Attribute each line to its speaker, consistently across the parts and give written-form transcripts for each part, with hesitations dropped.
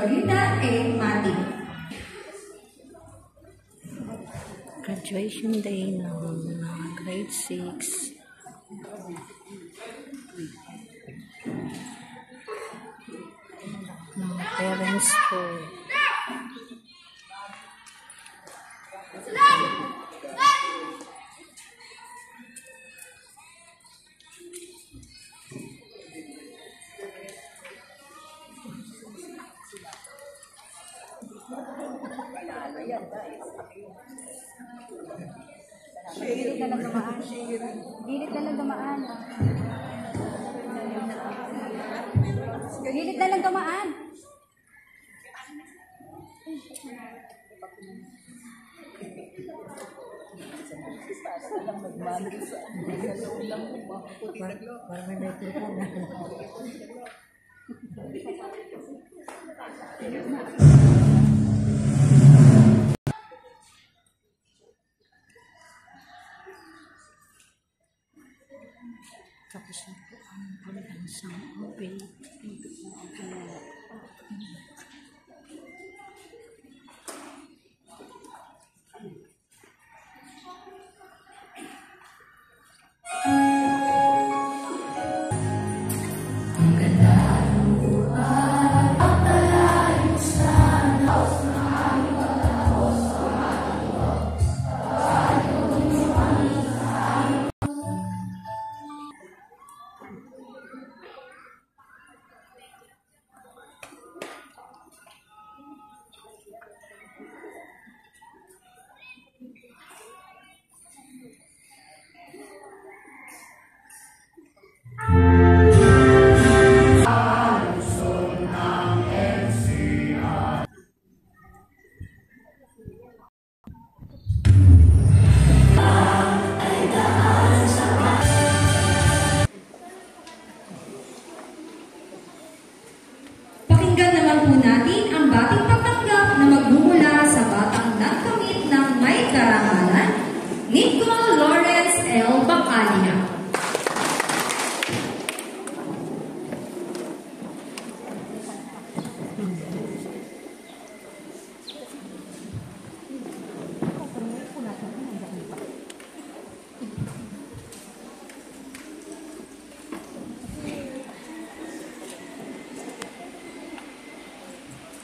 Speaker 1: Florida A. Mati.
Speaker 2: Graduation day ng grade 6. Mga parents ko.
Speaker 3: Gilid na lang dumaan. Gilid na lang dumaan. Gilid na lang dumaan.
Speaker 2: Parang may microphone na. Tapos na po ang pagdansang open. Dito po ang pinala.
Speaker 1: Pakinggan naman po natin ang bating pagtanggap na magmumula sa batang nagkamit ng may karangalan, Nicole Lawrence L. Bacalia.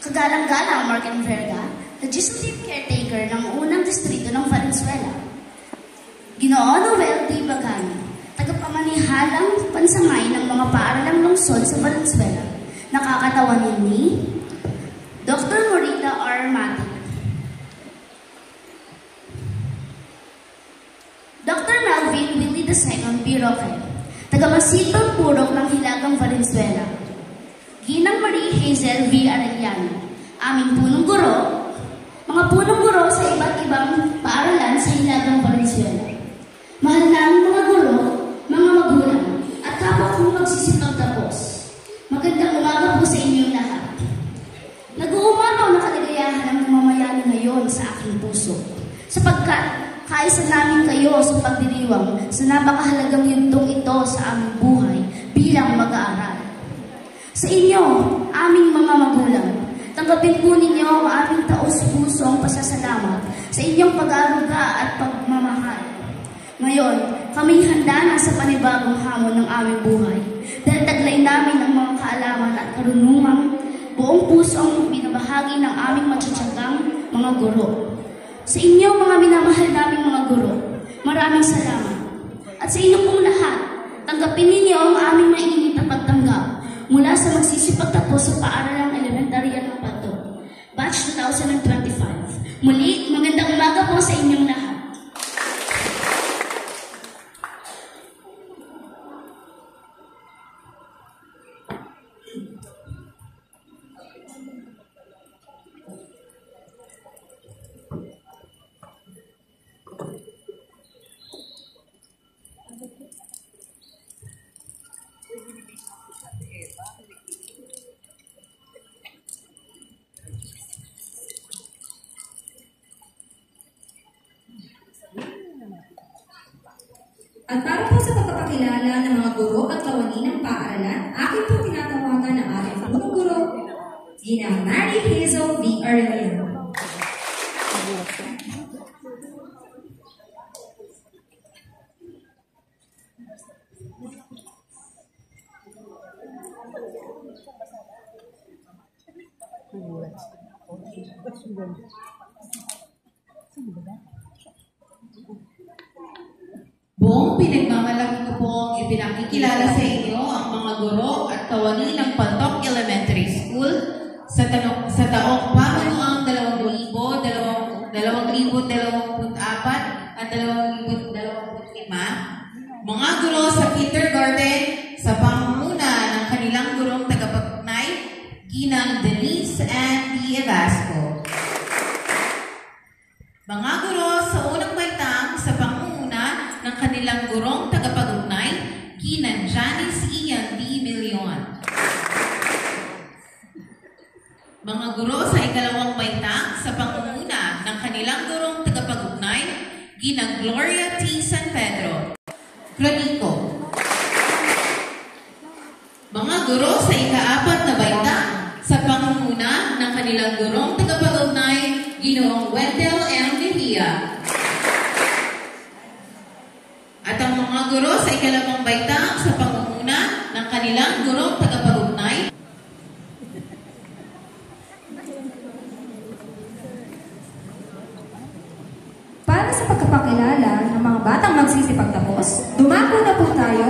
Speaker 4: Kagalang-galang Morgan Verga, legislative caretaker ng unang distrito ng Valenzuela. Ginoo Noel D. Bagani, tagapamanihalang pansangay ng mga paaralang lungsod sa Valenzuela. Nakakatawanin ni Dr. Morita R. Mati, Dr. Melvin Willie II. B. Roque, tagamasibang purok ng Hilagang Valenzuela. Ginang Marie Hazel V. Arellano, aming punong guro, mga punong guro sa iba't ibang paaralan sa Hilagang Valenzuela. Mahal namin mga guro, mga magulang, at kapwa kong magsisipag tapos. Magandang umaga po sa inyong lahat. Nag-uumanaw na kaligayahan ang mamamayani ngayon sa aking puso, sapagkat kaisa namin kayo sa pagdiriwang sa napakahalagang yugtong ito sa aming buhay bilang mag-aaral. Sa inyo, aming mga magulang, tanggapin po ninyo ang aming taos-pusong pasasalamat sa inyong pag-aaruga at pagmamahal. Ngayon, kami handa na sa panibagong hamon ng aming buhay dahil taglay namin ang mga kaalaman at karunungan buong pusong binabahagi ng aming matutsagang mga guro. Sa inyo, mga minamahal naming mga guro, maraming salamat. At sa inyo pong lahat, tanggapin ninyo ang aming mainit na pagtanggap mula sa magsisipagtapos sa paaralang elementarya ng Pato, Batch 2025. Muli, magandang umaga po sa inyong lahat.
Speaker 1: At para po sa pagpapakilala ng mga guro at kawani ng paaralan, akin po tinatawagan ang ating punong guro, ginang Mary Hazel V. Arellano.
Speaker 5: Buong pinagmamalaki ko pong ipinakikilala sa inyo ang mga guro at kawani ng Pantok Elementary School sa taong pamanuang 2024 at 2025, mga guro sa kindergarten sa pangunguna ng kanilang gurong tagapagnay, ginang Denise and Evasco. Mga guro sa unang baitang sa pangunguna ng kanilang gurong tagapagugnay, ginang Janice Ian D. Million. Mga guro sa ikalawang baitang sa pangunguna ng kanilang gurong tagapagugnay, ginang Gloria T. San Pedro. Granico. Mga guro sa ikaapat na baitang sa pangunguna ng kanilang gurong tagapagugnay, Ginoong Wendell M. Villa. At ang mga guro sa ikalawang baitang sa pangunguna ng kanilang gurong tagapagugnay,
Speaker 1: para sa pagkapakilala ng mga batang magsisipagtapos, dumako na po tayo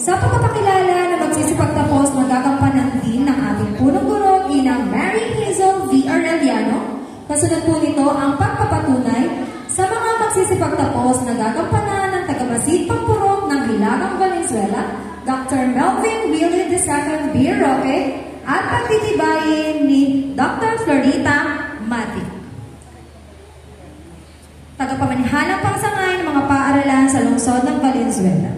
Speaker 1: sa pagkapakilala na magsisipagtapos na gagampanan din ng ating punong guro, ginang Mary Hazel V. Arellano. Kasunod po nito ang pagpapatunay sa mga magsisipagtapos na gagampanan ng tagamasid pampurok ng Hilagang Valenzuela, Dr. Melvin Willie II B. Roque, at pagtitibayin ni Dr. Florita Mati. Tagapamanihan ng pangsangay ng mga paaralan sa lungsod ng Valenzuela.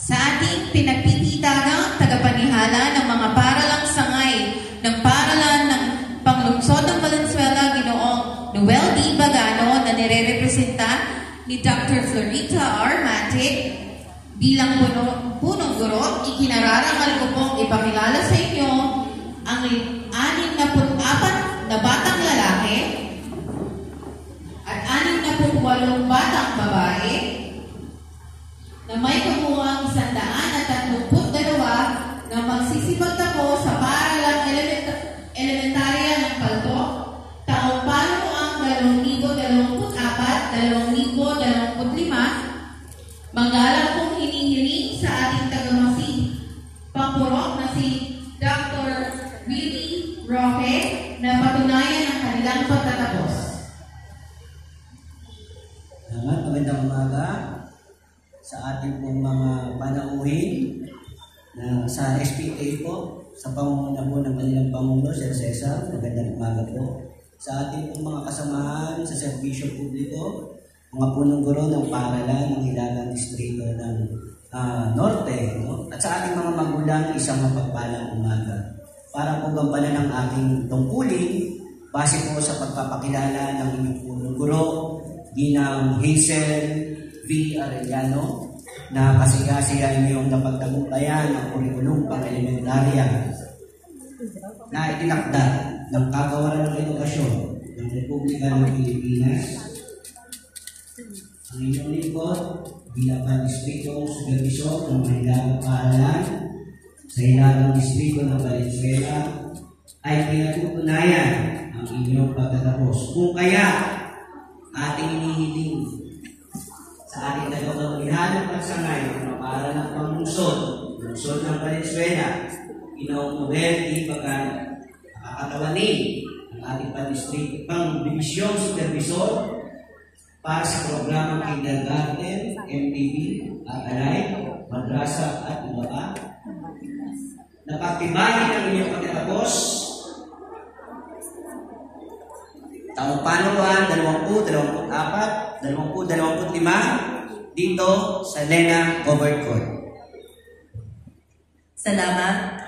Speaker 5: sa ating pinagpipitagang tagapanihala ng mga paralang sangay ng paralan ng panglungsod ng Valenzuela, Ginoong Noel D. Bagano, na nire-representa ni Dr. Florita R. Matic. Bilang punong guro, ikinararangal ko pong ipakilala sa inyo ang 64 na batang lalaki at 68 batang babae na may kabuuang 132 na magsisipagtapos sa paaralang elementarya ng Palto, taong panuang 2024-2025. Manggalang pong hinihiling sa ating tagamasid pampurok na si Dr. Willie Roque na patunayan ang kanilang pagtatapos.
Speaker 6: Salamat, magandang umaga sa ating pong mga panauhin na sa SPA po, sa pangunguna po ng kanilang Pangulo, Sir Cesar. Magandang umaga po sa ating pong mga kasamahan sa serbisyo publiko, mga punong guro ng paaralan ng Hilagang Distrito ng Norte, no? At sa ating mga magulang, isang mapagpalang umaga. Para po gampanan ng ating tungkulin, base po sa pagpapakilala ng inyong punong guro, ginang Hazel V. Arellano, na kasigasiya inyong napagtagumpayan ng kurikulum pang-elementarya na itinakda ng Kagawaran ng Edukasyon ng Republika ng Pilipinas. Ang inyong lingkod bilang distrito supervisor ng Hilagang Paaralan sa Hilagang Distrito ng Valenzuela ay pinatutunayan ang inyong pagtatapos. Kung kaya ating inihiling sa ating tagapagmanihan ng pagsangay ng mga paaralan ng panglungsod ng Valenzuela, Ginoong Noel D. Bagano, nakakatawanin ang ating pang-divisyong supervisor para sa programang kindergarten, MTV, at alay, madrasa at iba pa. Napagtibayin ang inyong pagtatapos taong panuan 2024-2025 dito sa Lena Covered Court.
Speaker 7: Salamat.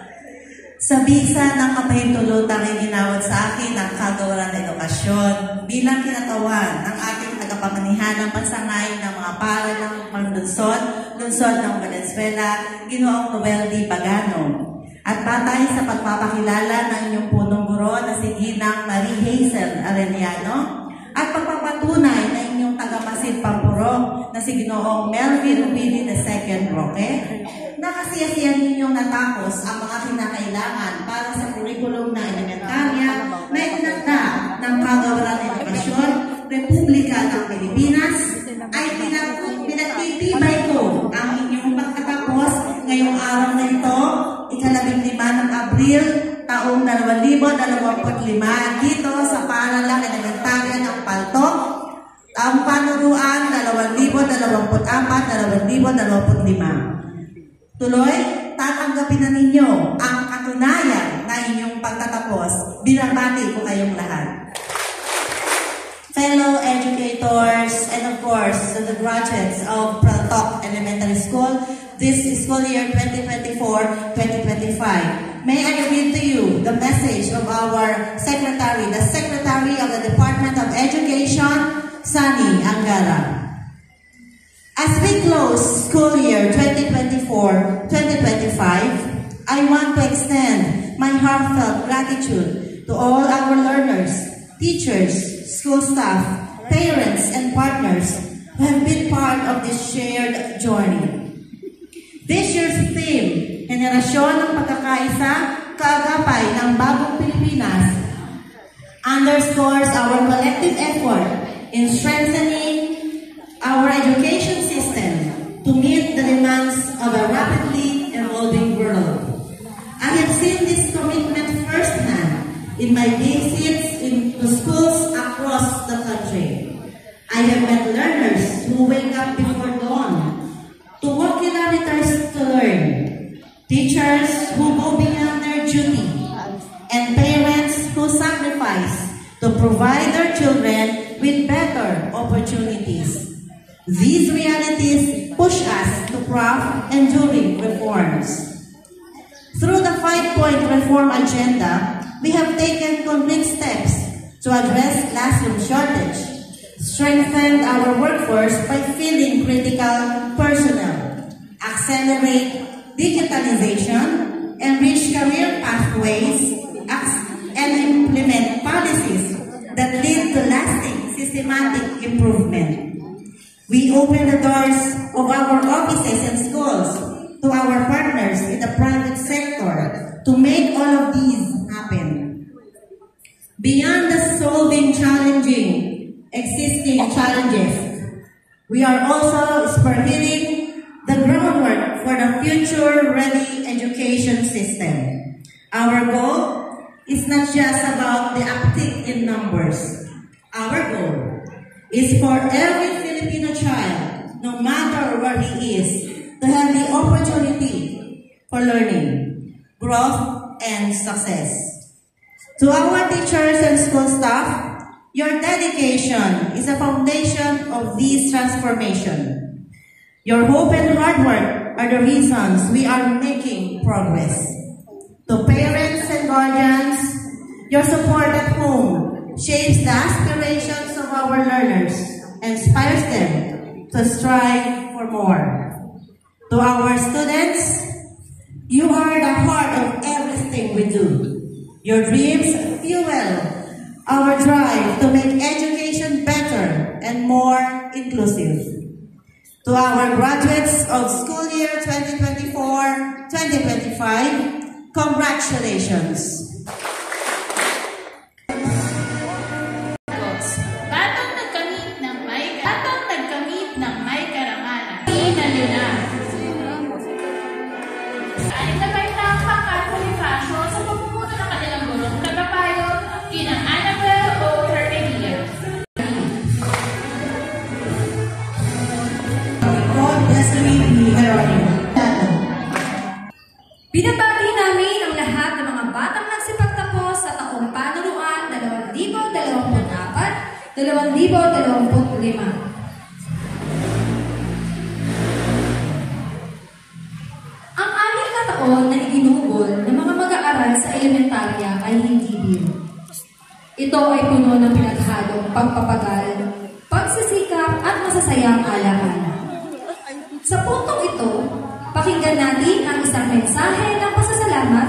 Speaker 7: Sa bisa ng kapahintulutang iginawad sa akin ng Kagawaran ng Edukasyon bilang kinatawan ng ating tagapangmanihan ng pansangay ng mga paral ng Panglunsod, Lunsod ng Valenzuela, Ginoong Noel D. Bagano. At batay sa pagpapakilala ng inyong punong guro na si Ginang Marie Hazel Arellano at pagpapatunay na inyong tagamasid Pampuro na si Ginoong Melvin Willie II Roque, nakasiyasiyan ninyong natapos ang mga kinakailangan para sa kurikulum ng elementarya na itinakda ng Kagawaran ng Edukasyon, Republika ng Pilipinas, ay pinagtitibay ko ang inyong pagkatapos ngayong araw na ito, ika-15 ng Abril, taong 2025, dito sa Paaralang Elementarya ng Paltok, ang panuruan 2024-2025. Tuloy, tatanggapin na ninyo ang katunayan na inyong pagtatapos. Binabati ko kayong lahat. Fellow educators and of course the graduates of Paltok Elementary School, this school year 2024-2025. May I read to you the message of our secretary, the Secretary of the Department of Education, Sunny Angara. As we close school year 2024-2025, I want to extend my heartfelt gratitude to all our learners, teachers, school staff, parents, and partners who have been part of this shared journey. This year's theme, Henerasyon ng Pagkakaisa, Kaagapay ng Bagong Pilipinas, underscores our collective effort in strengthening our education system to meet the demands of a rapidly evolving world. I have seen this commitment firsthand in my visits to schools across the country. I have met learners who wake up before dawn to walk kilometers to learn, teachers who go beyond their duty, and parents who sacrifice to provide their children with better opportunities. These realities push us to craft enduring reforms. Through the 5-point reform agenda, we have taken concrete steps to address classroom shortage, strengthen our workforce by filling critical personnel, accelerate digitalization, enrich career pathways, and implement policies that lead to lasting systematic improvement. We open the doors of our offices and schools to our partners in the private sector to make all of these happen. Beyond the solving existing challenges, we are also spearheading the groundwork for the future-ready education system. Our goal is not just about the uptick in numbers. Our goal is for every Filipino child, no matter where he is, to have the opportunity for learning, growth, and success. To our teachers and school staff, your dedication is a foundation of this transformation. Your hope and hard work are the reasons we are making progress. To parents and guardians, your support at home shapes the aspirations of our learners and inspires them to strive for more. To our students, you are the heart of everything we do. Your dreams fuel our drive to make education better and more inclusive. To our graduates of school year 2024-2025, congratulations!
Speaker 1: Binabati namin ang lahat ng mga batang nagsipagtapos sa taong panuruan 2024-2025. Ang 6 na taon na iginugol ng mga mag-aaral sa elementarya ay hindi biro. Ito ay puno ng pinaghalong pagpapagal, pagsisikap, masayang alaala. Sa puntong ito, pakinggan natin ang isang mensahe ng pasasalamat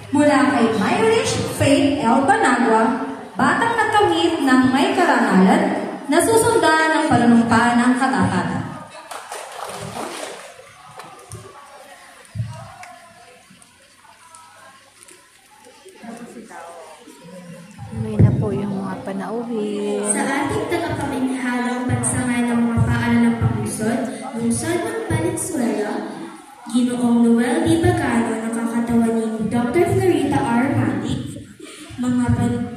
Speaker 1: mula kay Myrish Faith L. Banagua, batang nagkamit ng may karangalan na susundan ng panunumpa ng katapatan.
Speaker 2: May na po yung mga panauhin.
Speaker 4: Sa ating tagapanginihalang pansangay ng mga paaralan ng panglusod, lungsod ng Valenzuela, Ginoong Noel D. Bagano, nakakatawa ni Dr. Florita R. Malik,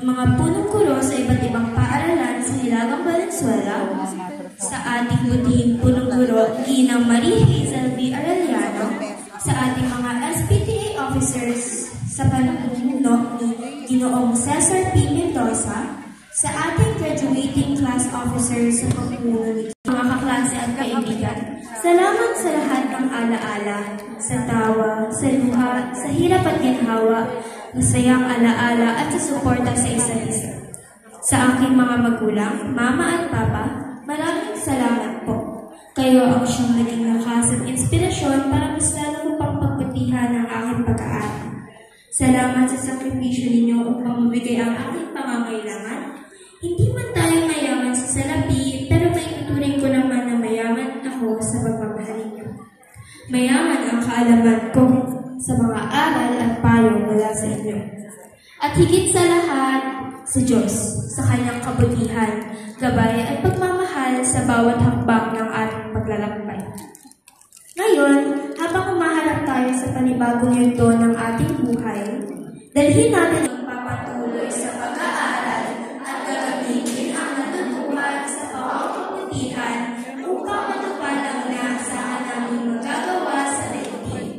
Speaker 4: mga punong guro sa iba't ibang paaralan sa Hilagang Valenzuela, sa ating butihing punong guro, Ginang Marie Hazel V. Arellano, sa ating mga SPTA officers sa panununo ni Ginoong Cesar P. Mendoza, sa ating graduating class officers sa pagpuno ni mga kaklase at kaibigan. Salamat sa lahat ng alaala, sa tawa, sa luha, sa hirap at ginhawa, masayang alaala at sa suporta sa isa't isa. Sa aking mga magulang, mama at papa, maraming salamat po. Kayo ang siyang naging lakas at inspirasyon para mas lalo ko pang pagbutihan ang aking pag-aaral. Salamat sa sakripisyo ninyo upang mabigay ang aking pangangailangan. Hindi man tayo mayaman sa salapi, pero may tuturing ko naman na mayaman ako sa pagmamahal ninyo. Mayaman ang kaalaman ko sa mga aral at payo mula sa inyo. At higit sa lahat, sa Diyos, sa kanyang kabutihan, gabay at pagmamahal sa bawat hakbang ng ating paglalakbay. Ngayon, habang umaharap tayo sa panibagong yugto ng ating buhay, dalhin natin ang papatuloy sa pag-aaral at gagamitin ang natutuhan sa pangkabutihan upang matupad ang inaasahan namin magagawa sa daigdig.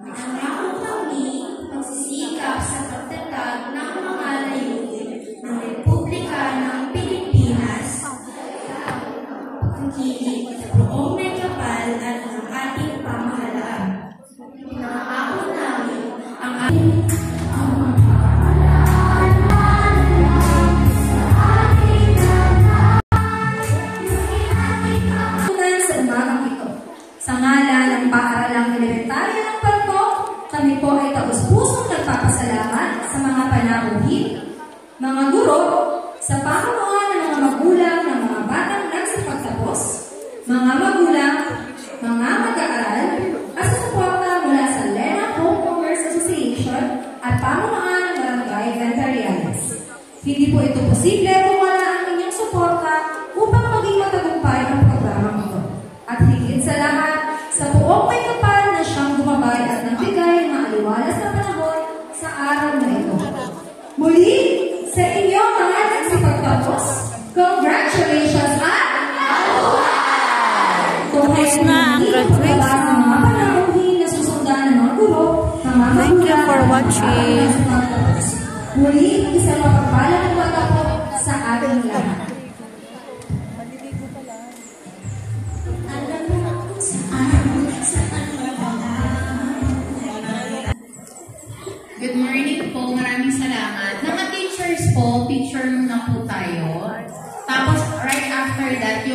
Speaker 4: Nangako kami magsisikap sa pagtatag ng mga layunin ng Republika ng Pilipinas, pagkikinig sa buong may kapal at ng ating pamahalaan. Nangako namin ang ating sa umagang ito. Sa ngalan ng paaralang elementarya ng Paltok, kami po ay taus-pusong nagpapasalamat sa mga panauhin, mga guro, sa pamunuan ng mga magulang ng mga batang nagsipagtapos, mga magulang, mga mag-aaral, at sa suporta mula sa Lena Homeowners Association at pamunuan ng Barangay Ventariales. Hindi po ito posible kung wala ang inyong suporta upang maging matagumpay ang programang ito. At higit sa lahat, sa buong may kapal na siyang gumabay at nagbigay ng aliwalas na panahon sa araw na ito. Muli, sa inyong mga nagsipagtapos, congratulations at
Speaker 2: Tapos na ang graduation. Thank you for watching.
Speaker 1: Muli, isang mapagpalang umaga po sa ating lahat.
Speaker 5: Good morning po. Maraming salamat. Mga teachers po, picture muna po tayo. Tapos, right after that, yung